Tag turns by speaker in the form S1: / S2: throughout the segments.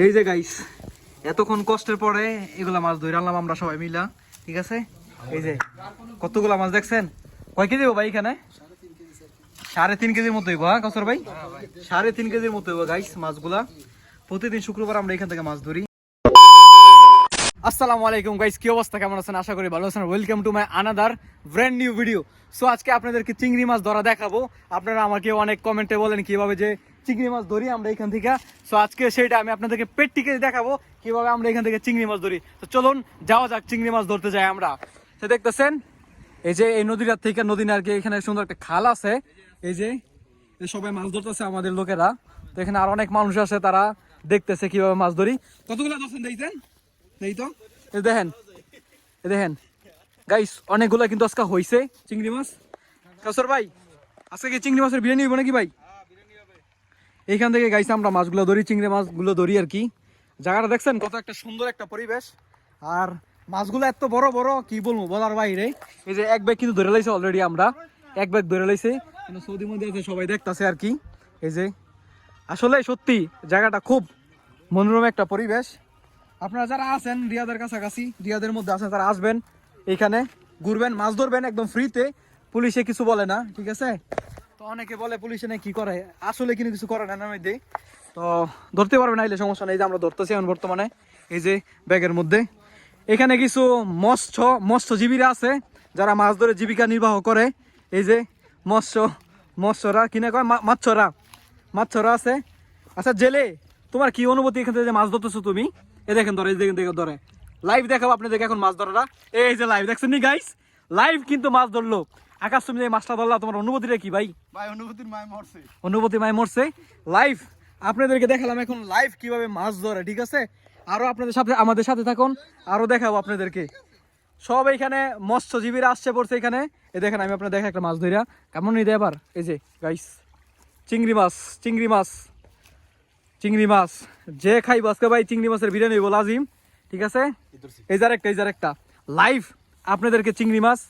S1: এই যে গাইস এতক্ষণ কষ্টের পরে এগুলা মাছ ধরে আনলাম আমরা সবাই মিলা, ঠিক আছে। এই যে কতগুলা মাছ দেখছেন, কয় কেজি ভাই এখানে? 3.5 কেজির মতো হইব। হ্যাঁ কসর ভাই, 3.5 কেজির মতো হইব গাইস মাছগুলা। প্রতিদিন শুক্রবার আমরা এখান থেকে মাছ ধরি। আসসালামু আলাইকুম গাইস, কি অবস্থা, কেমন আছেন? আশা করি ভালো আছেন। Welcome to my another brand new video. So আজকে আপনাদেরকে চিংড়ি মাছ ধরা দেখাবো। আপনারা আমাকে অনেক কমেন্টে বলেন কিভাবে যে চিংড়ি মাছ ধরি আমরা এখান থেকে। সো আজকে সেটা আমি আপনাদেরকে প্র্যাকটিক্যালি দেখাবো কিভাবে আমরা এখান থেকে চিংড়ি মাছ ধরি। তো চলুন যাওয়া যাক, চিংড়ি মাছ ধরতে যাই আমরা। তো দেখতেছেন এই যে এই নদীটার থেকে নদী আর কি, এখানে সুন্দর একটা খাল আছে। এই যে সবাই মাছ ধরতেছে আমাদের লোকেরা। তো এখানে আর অনেক মানুষ আছে, তারা দেখতেছে কিভাবে মাছ ধরি। কতগুলো ধরছেন দেখছেন? এই তো দেখেন, দেখেন গাইস, অনেকগুলো কিন্তু আজকে হয়েছে চিংড়ি মাছ। কাসর ভাই, আজকে কি চিংড়ি মাছের বিরিয়ানি হইব নাকি ভাই? এইখান থেকে গাইস আমরা মাছগুলো ধরি, চিংড়ি মাছগুলো ধরি আর কি। জায়গাটা দেখছেন কত একটা সুন্দর একটা পরিবেশ, আর মাছগুলো এত বড় বড় কি বলবো, বলার বাইরে। এই যে এক ব্যাগ কিন্তু ধরে লাইছে অলরেডি, আমরা এক ব্যাগ ধরে লাইছে, কিন্তু সৌদির মধ্যে আছে সবাই দেখতেছে আর কি। এই যে আসলে সত্যি জায়গাটা খুব মনোরম একটা পরিবেশ। আপনারা যারা আছেন রিয়াদের কাছাকাছি, রিয়াদের মধ্যে আছেন, তারা আসবেন এখানে, ঘুরবেন, মাছ ধরবেন একদম ফ্রিতে। পুলিশে কিছু বলে না, ঠিক আছে। তো অনেকে বলে পুলিশে না কি করে, আসলে কিন্তু কিছু করে না এর মধ্যে। তো ধরতে পারবে না, এলে সমস্যা নেই। যে আমরা ধরতেছি এখন বর্তমানে এই যে ব্যাগের মধ্যে। এখানে কিছু মৎস্যজীবীরা আছে যারা মাছ ধরে জীবিকা নির্বাহ করে। এই যে মৎস্যরা কিনে কয় মাছরা আছে। আচ্ছা জেলে, তোমার কি অনুভূতি এখান থেকে যে মাছ ধরতেছো তুমি? এ দেখেন ধরে, দেখেন ধরে, লাইভ দেখাবো আপনাদেরকে এখন মাছ ধরাটা। এই যে লাইভ দেখছেন নি গাইস, লাইভ কিন্তু মাছ ধরলো। আকাশ, তুমি এই মাছটা ধরলা, তোমার অনুভূতিটা কি ভাই? অনুভূতি মায় মরছে। লাইভ আপনাদেরকে দেখালাম এখন লাইভ কিভাবে মাছ ধরে, ঠিক আছে। আরো আপনাদের সাথে, আমাদের সাথে থাকুন, আরো দেখাবো আপনাদেরকে। সব এখানে মৎস্যজীবীরা আসছে পড়ছে এখানে। এই দেখেন আমি আপনাদের দেখা একটা মাছ ধরিয়া কেমন নিতে এবার। এই যে গাইস চিংড়ি মাছ যে খাইব আজকে ভাই, চিংড়ি মাছের বিরিয়ানি হইব লাজিম, ঠিক আছে। এই যার একটা লাইভ আপনাদেরকে চিংড়ি মাছ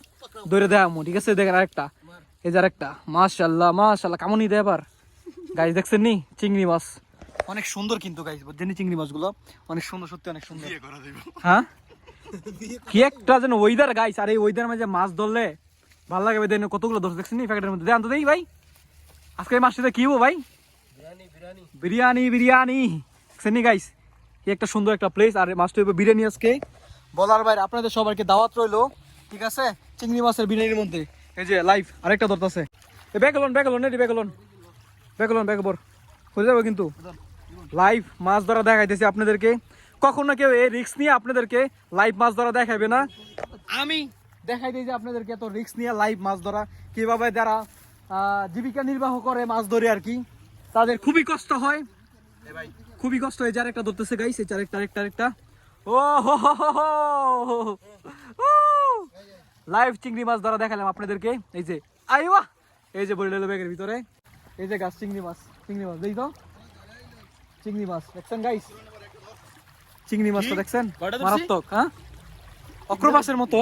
S1: ধরে দেখাবো, ঠিক আছে। দেখেন আরেকটা, এই যার একটা, মাশাআল্লাহ কেমন নিতে এবার গাইস, দেখছেন নি চিংড়ি মাছ অনেক সুন্দর কিন্তু গাইস, বুঝছেন চিংড়ি মাছগুলো অনেক সুন্দর, সত্যি অনেক সুন্দর। হ্যাঁ কি একটা যেন ওয়েদার গাইস, আর এই ওয়েদার মাঝে মাছ ধরলে ভালো লাগে। দেন কতগুলো ধরছে দেখছেন নি প্যাকেটের মধ্যে। দেন তো দেই ভাই, আজকে এই মাছটা কি হবো ভাই? বিরিয়ানি দেখছেন নি গাইস, কি একটা সুন্দর একটা প্লেস। আর মাছটা হইব বিরিয়ানি আজকে, বলার বাইরে। আপনাদের সবাইকে দাওয়াত রইলো, ঠিক আছে, চিংড়ি মাছের বিরিয়ানির মধ্যে। এই যে লাইভ আরেকটা ধরতেছে। ব্যাগলন হয়ে যাবে কিন্তু লাইভ মাছ ধরা দেখাইতেছি আপনাদেরকে। কখনো কেউ এই রিস্ক নিয়ে আপনাদেরকে লাইভ মাছ ধরা দেখাইবে না। আমি দেখাই দিই যে আপনাদেরকে এত রিস্ক নিয়ে লাইভ মাছ ধরা কিভাবে যারা জীবিকা নির্বাহ করে মাছ ধরে আর কি, তাদের খুবই কষ্ট হয়, খুবই কষ্ট হয়। যার একটা ধরতেছে গাইস, এই আরেকটা ও লাইভ চিংড়ি মাছ ধরা দেখালাম আপনাদেরকে। এই যে আইওয়া, এই যে বড় ব্যাগের ভিতরে এই যে গাছ চিংড়ি মাছ দেই তো, চিংড়ি মাছ দেখছেন গাইস, চিংড়ি মাছটা দেখছেন মারাত্মক। হ্যাঁ অক্টোপাসের মতো।